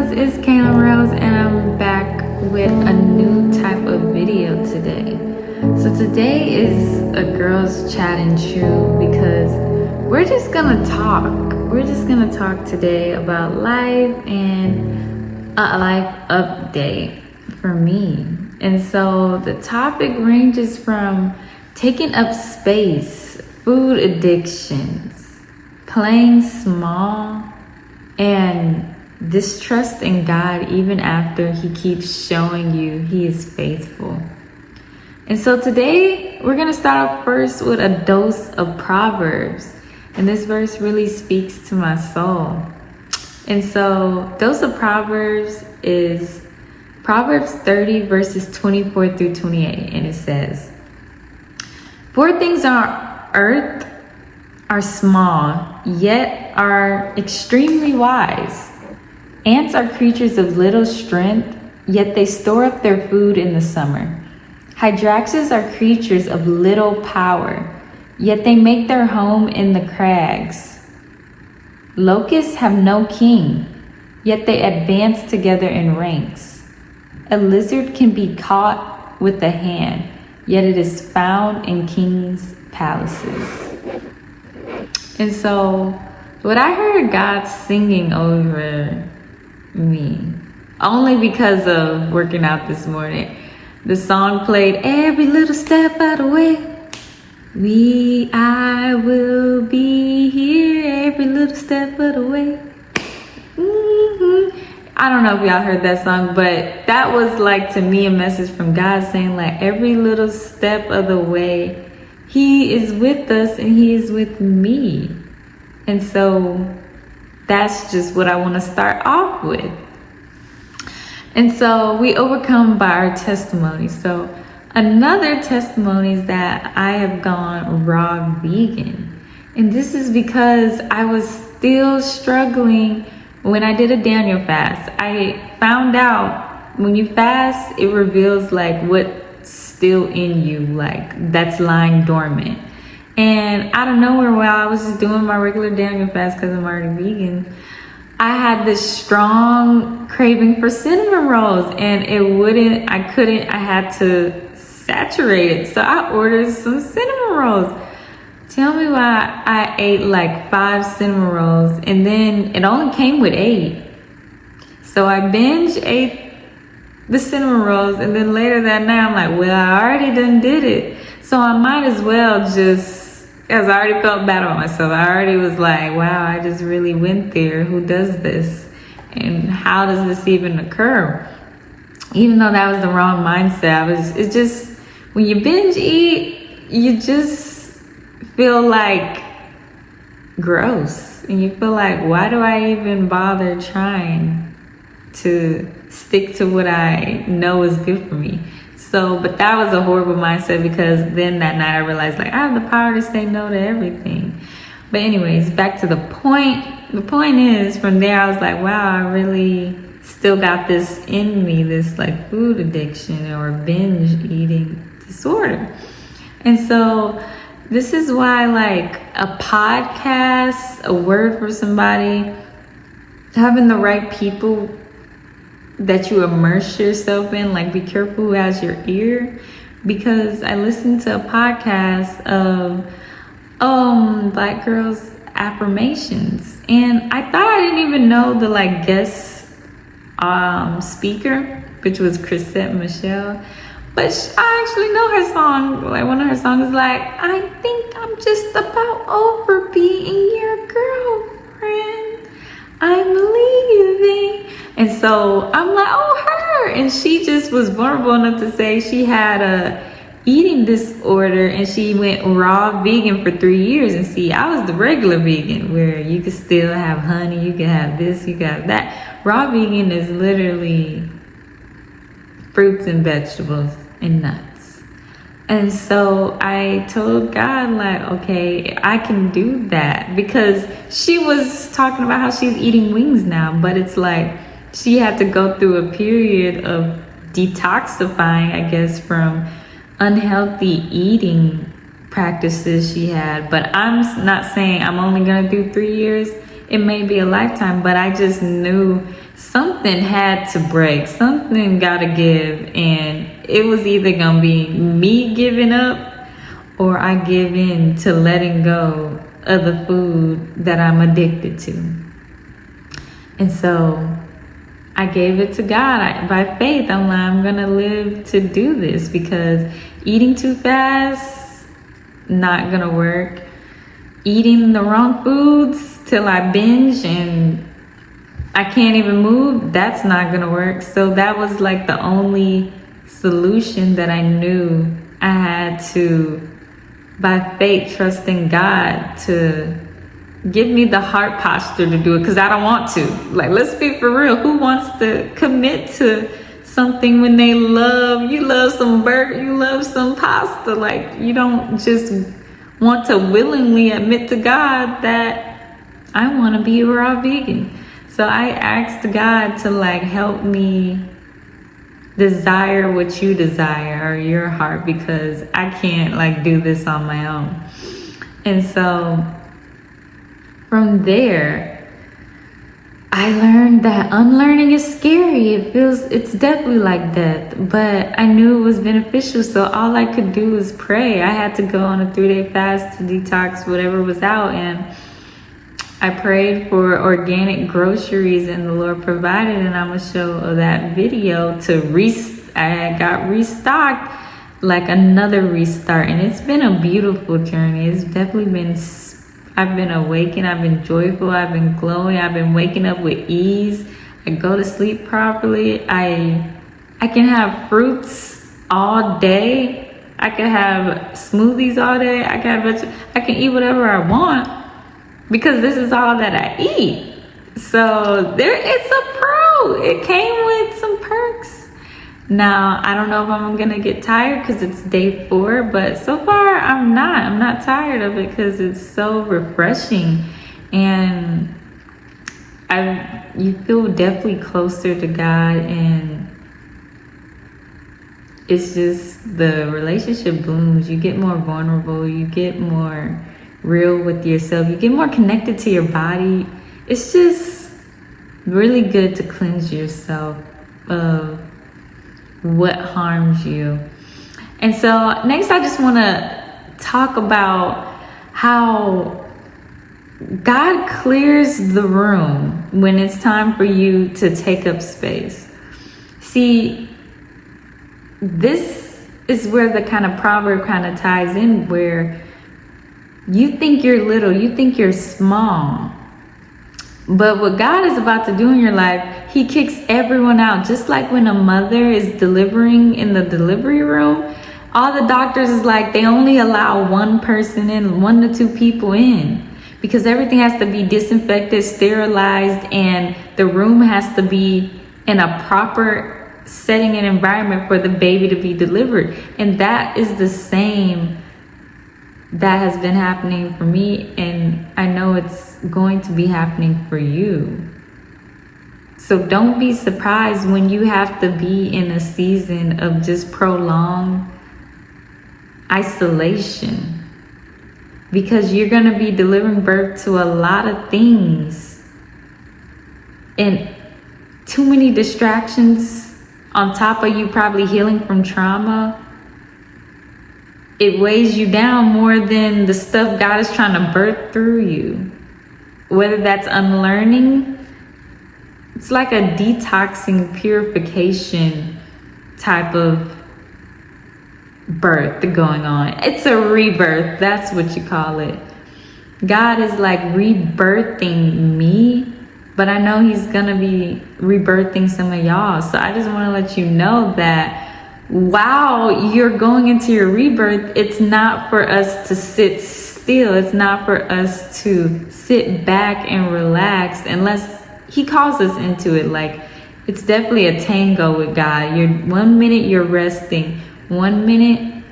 girls, it's Kayla Rose and I'm back with a new type of video today. So today is a girls chat and chew because we're just gonna talk. We're just gonna talk today about life and a life update for me. And so the topic ranges from taking up space, food addictions, playing small, and distrust in God even after He keeps showing you He is faithful. And so today we're going to start off first with a dose of Proverbs. And this verse really speaks to my soul. And so dose of Proverbs is Proverbs 30 verses 24 through 28. And it says, "Four things on earth are small, yet are extremely wise. Ants are creatures of little strength, yet they store up their food in the summer. Hyraxes are creatures of little power, yet they make their home in the crags. Locusts have no king, yet they advance together in ranks. A lizard can be caught with the hand, yet it is found in kings' palaces." And so what I heard God singing over me, only because of working out this morning, the song played, "Every little step of the way, I will be here every little step of the way." I don't know if y'all heard that song, but that was like to me a message from God saying like every little step of the way, He is with us and He is with me. And so that's just what I want to start off with. And so we overcome by our testimony. So another testimony is that I have gone raw vegan. And this is because I was still struggling when I did a Daniel fast. I found out when you fast, it reveals like what's still in you, like that's lying dormant. And out of nowhere, while I was just doing my regular Daniel fast because I'm already vegan, I had this strong craving for cinnamon rolls, and I had to saturate it. So I ordered some cinnamon rolls. Tell me why I ate like 5 cinnamon rolls, and then it only came with 8. So I binge ate the cinnamon rolls, and then later that night I'm like, well, I already done did it. So I might as well just, because I already felt bad about myself. I already was like, wow, I just really went there. Who does this? And how does this even occur? Even though that was the wrong mindset, it's just, when you binge eat, you just feel like gross. And you feel like, why do I even bother trying to stick to what I know is good for me? So, but that was a horrible mindset, because then that night I realized like I have the power to say no to everything. But anyways, back to the point. The point is, from there I was like, wow, I really still got this in me, this like food addiction or binge eating disorder. And so this is why like a podcast, a word for somebody, having the right people that you immerse yourself in, like be careful who has your ear. Because I listened to a podcast of Black girls affirmations, and I thought I didn't even know the like guest speaker, which was Chrisette Michelle, but I actually know her song. Like one of her songs is like, "I think I'm just about over being your girlfriend, I'm leaving." And so I'm like, oh, her. And she just was vulnerable enough to say she had a eating disorder and she went raw vegan for 3 years. And see, I was the regular vegan where you could still have honey, you can have this, you can have that. Raw vegan is literally fruits and vegetables and nuts. And so I told God, like, okay, I can do that, because she was talking about how she's eating wings now, but it's like she had to go through a period of detoxifying, I guess, from unhealthy eating practices she had. But I'm not saying I'm only gonna do 3 years. It may be a lifetime, but I just knew something had to break, something gotta give, and it was either gonna be me giving up or I give in to letting go of the food that I'm addicted to. And so I gave it to God. By faith, I'm like, I'm gonna live to do this, because eating too fast, not gonna work. Eating the wrong foods till I binge and I can't even move, that's not gonna work. So that was like the only solution that I knew I had to, by faith, trust in God to give me the heart posture to do it, because I don't want to. Like, let's be for real. Who wants to commit to something when you love some burger, you love some pasta? Like, you don't just want to willingly admit to God that I want to be a raw vegan. So I asked God to like help me desire what you desire, or your heart, because I can't like do this on my own. And so from there, I learned that unlearning is scary. It's definitely like death, but I knew it was beneficial. So all I could do was pray. I had to go on a 3-day fast to detox whatever was out. And I prayed for organic groceries, and the Lord provided. And I'm going to show that video I got restocked, like another restart. And it's been a beautiful journey. It's definitely been, I've been awakened, I've been joyful, I've been glowing, I've been waking up with ease. I go to sleep properly. I can have fruits all day. I can have smoothies all day. I can eat whatever I want, because this is all that I eat. So it's a pro. It came with some perks. Now, I don't know if I'm gonna get tired because it's day 4, but so far I'm not tired of it, because it's so refreshing, and you feel definitely closer to God, and it's just the relationship blooms. You get more vulnerable, you get more real with yourself, you get more connected to your body. It's just really good to cleanse yourself of what harms you. And so next, I just want to talk about how God clears the room when it's time for you to take up space. See, this is where the kind of proverb kind of ties in, where you think you're little, you think you're small, but what God is about to do in your life, He kicks everyone out. Just like when a mother is delivering in the delivery room, all the doctors is like, they only allow one person in, 1 to 2 people in, because everything has to be disinfected, sterilized, and the room has to be in a proper setting and environment for the baby to be delivered. And that is the same that has been happening for me, and I know it's going to be happening for you. So don't be surprised when you have to be in a season of just prolonged isolation, because you're going to be delivering birth to a lot of things, and too many distractions on top of you probably healing from trauma. It weighs you down more than the stuff God is trying to birth through you. Whether that's unlearning, it's like a detoxing, purification type of birth going on. It's a rebirth, that's what you call it. God is like rebirthing me, but I know He's gonna be rebirthing some of y'all. So I just want to let you know that while you're going into your rebirth, it's not for us to sit still. It's not for us to sit back and relax unless He calls us into it. Like, it's definitely a tango with God. 1 minute you're resting, 1 minute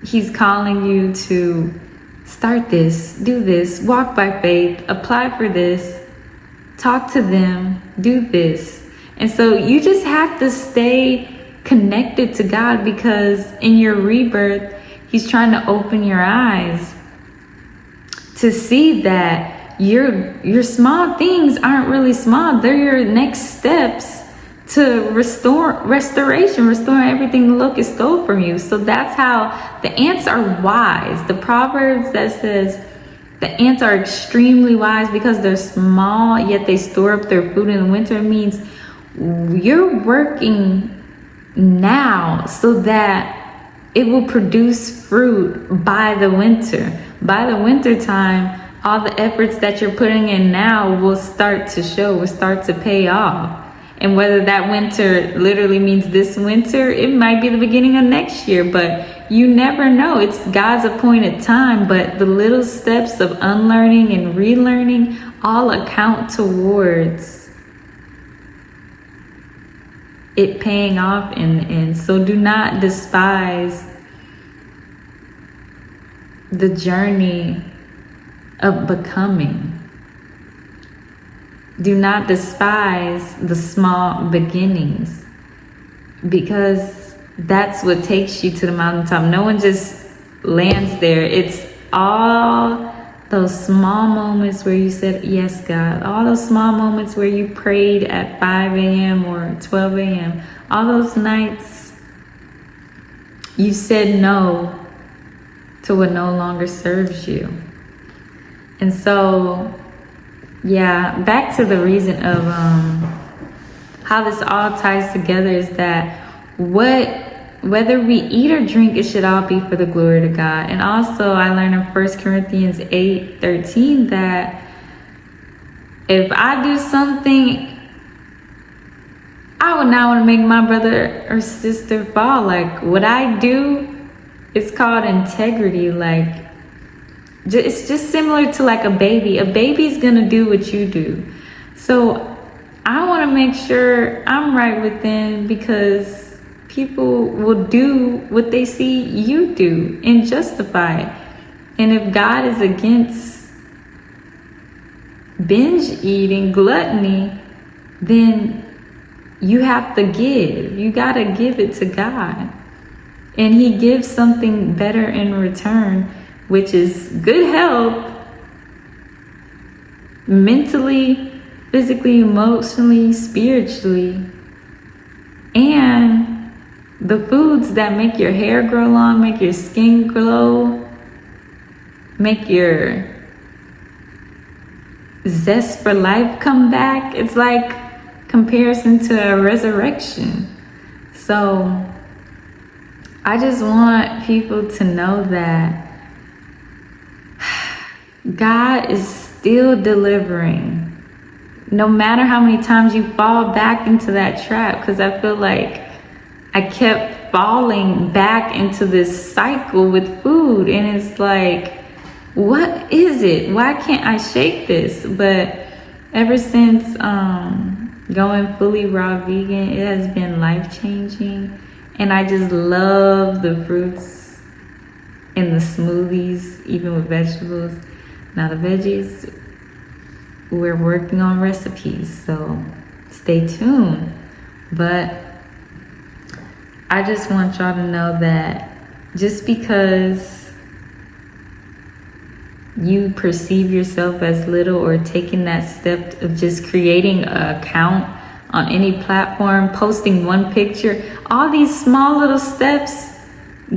He's calling you to start this, do this, walk by faith, apply for this, talk to them, do this. And so you just have to stay connected to God, because in your rebirth, He's trying to open your eyes to see that your small things aren't really small. They're your next steps to restoration, restoring everything the locust stole from you. So that's how the ants are wise. The Proverbs that says the ants are extremely wise because they're small, yet they store up their food in the winter. It means you're working now so that it will produce fruit by the winter. By the winter time, all the efforts that you're putting in now will start to show, will start to pay off. And whether that winter literally means this winter, it might be the beginning of next year, but you never know. It's God's appointed time, but the little steps of unlearning and relearning all account towards it paying off in the end. So do not despise the journey of becoming. Do not despise the small beginnings, because that's what takes you to the mountaintop. No one just lands there. It's all those small moments where you said, yes, God. All those small moments where you prayed at 5 a.m. or 12 a.m. All those nights you said no to what no longer serves you. And so, yeah, back to the reason of how this all ties together is that whether we eat or drink, it should all be for the glory to God. And also I learned in 1 Corinthians 8:13 that if I do something, I would not want to make my brother or sister fall. Like what I do, it's called integrity. Like it's just similar to like a baby. A baby's gonna do what you do. So I want to make sure I'm right within, because people will do what they see you do and justify it. And if God is against binge eating, gluttony, then you have to give. You got to give it to God. And He gives something better in return, which is good health, mentally, physically, emotionally, spiritually, and the foods that make your hair grow long, make your skin glow, make your zest for life come back. It's like comparison to a resurrection. So I just want people to know that God is still delivering. No matter how many times you fall back into that trap, because I feel like I kept falling back into this cycle with food, and it's like, what is it? Why can't I shake this? But ever since going fully raw vegan, it has been life-changing, and I just love the fruits and the smoothies, even with vegetables. Now the veggies, we're working on recipes, so stay tuned. But I just want y'all to know that just because you perceive yourself as little, or taking that step of just creating an account on any platform, posting one picture, all these small little steps,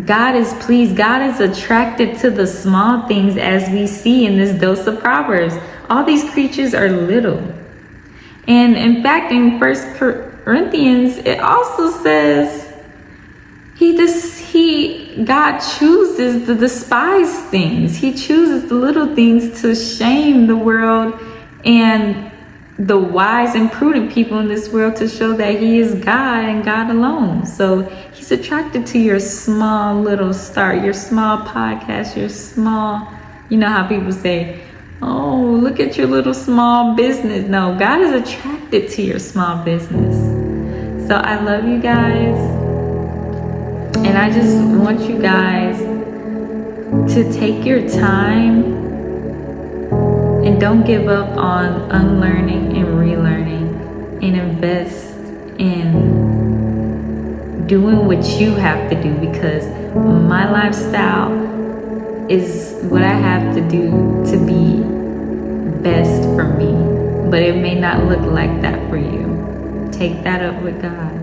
God is pleased. God is attracted to the small things, as we see in this dose of Proverbs. All these creatures are little. And in fact, in 1 Corinthians, it also says God chooses the despised things. He chooses the little things to shame the world and the wise and prudent people in this world, to show that He is God and God alone. So He's attracted to your small little start, your small podcast, your small, you know how people say, oh, look at your little small business. No, God is attracted to your small business. So I love you guys. And I just want you guys to take your time and don't give up on unlearning and relearning, and invest in doing what you have to do, because my lifestyle is what I have to do to be best for me, but it may not look like that for you. Take that up with God.